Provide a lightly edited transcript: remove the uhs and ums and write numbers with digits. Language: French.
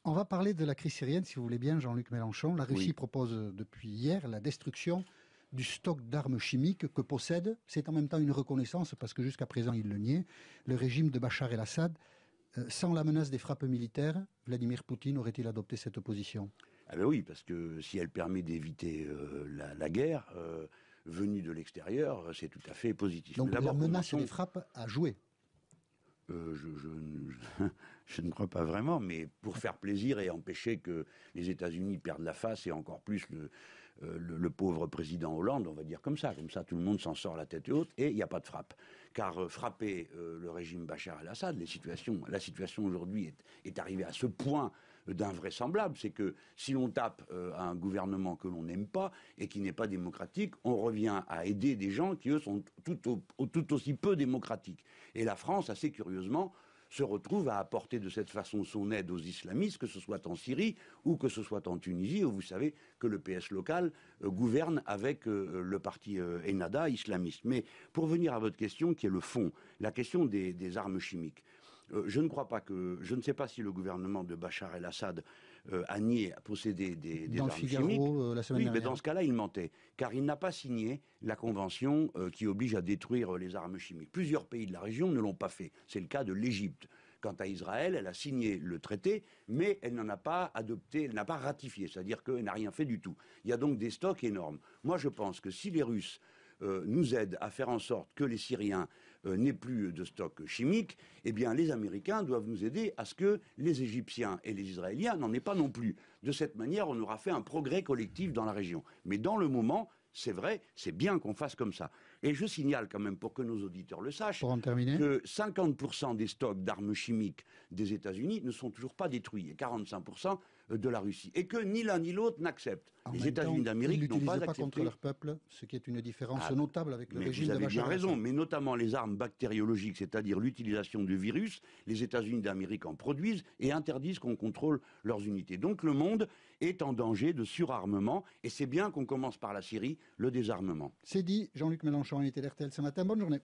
On va parler de la crise syrienne, si vous voulez bien, Jean-Luc Mélenchon. La Russie Oui. propose depuis hier la destruction du stock d'armes chimiques que possède. C'est en même temps une reconnaissance, parce que jusqu'à présent il le niait, le régime de Bachar el-Assad. Sans la menace des frappes militaires, Vladimir Poutine aurait-il adopté cette position? Ah ben oui, parce que si elle permet d'éviter la guerre venue de l'extérieur, c'est tout à fait positif. Donc Mais la menace commençons. des frappes a joué. Je ne crois pas vraiment, mais pour faire plaisir et empêcher que les États-Unis perdent la face, et encore plus le pauvre président Hollande, on va dire comme ça tout le monde s'en sort la tête haute, et il n'y a pas de frappe. Car frapper le régime Bachar el-Assad, la situation aujourd'hui est arrivée à ce point d'invraisemblable, c'est que si l'on tape à un gouvernement que l'on n'aime pas et qui n'est pas démocratique, on revient à aider des gens qui, eux, sont tout aussi peu démocratiques. Et la France, assez curieusement, se retrouve à apporter de cette façon son aide aux islamistes, que ce soit en Syrie ou que ce soit en Tunisie, où vous savez que le PS local gouverne avec le parti Ennahda islamiste. Mais pour venir à votre question, qui est le fond, la question des armes chimiques, je ne sais pas si le gouvernement de Bachar el-Assad a nié posséder des armes chimiques. Dans le Figaro, la semaine dernière. Mais dans ce cas-là, il mentait, car il n'a pas signé la convention qui oblige à détruire les armes chimiques. Plusieurs pays de la région ne l'ont pas fait. C'est le cas de l'Égypte. Quant à Israël, elle a signé le traité, mais elle n'en a pas adopté, elle n'a pas ratifié, c'est-à-dire qu'elle n'a rien fait du tout. Il y a donc des stocks énormes. Moi, je pense que si les Russes nous aident à faire en sorte que les Syriens n'aient plus de stocks chimiques, eh bien les Américains doivent nous aider à ce que les Égyptiens et les Israéliens n'en aient pas non plus. De cette manière, on aura fait un progrès collectif dans la région. Mais dans le moment, c'est vrai, c'est bien qu'on fasse comme ça. Et je signale quand même, pour que nos auditeurs le sachent, Pour en terminer, que 50% des stocks d'armes chimiques des États-Unis ne sont toujours pas détruits, et 45% de la Russie. Et que ni l'un ni l'autre n'acceptent. Les États-Unis d'Amérique n'ont pas accepté. contre leur peuple, ce qui est une différence notable avec le régime de Bachar el-Assad. Vous avez bien raison, mais notamment les armes bactériologiques, c'est-à-dire l'utilisation de virus, les États-Unis d'Amérique en produisent et interdisent qu'on contrôle leurs unités. Donc le monde est en danger de surarmement, et c'est bien qu'on commence par la Syrie, le désarmement. C'est dit, Jean-Luc Mélenchon était d'RTL ce matin. Bonne journée.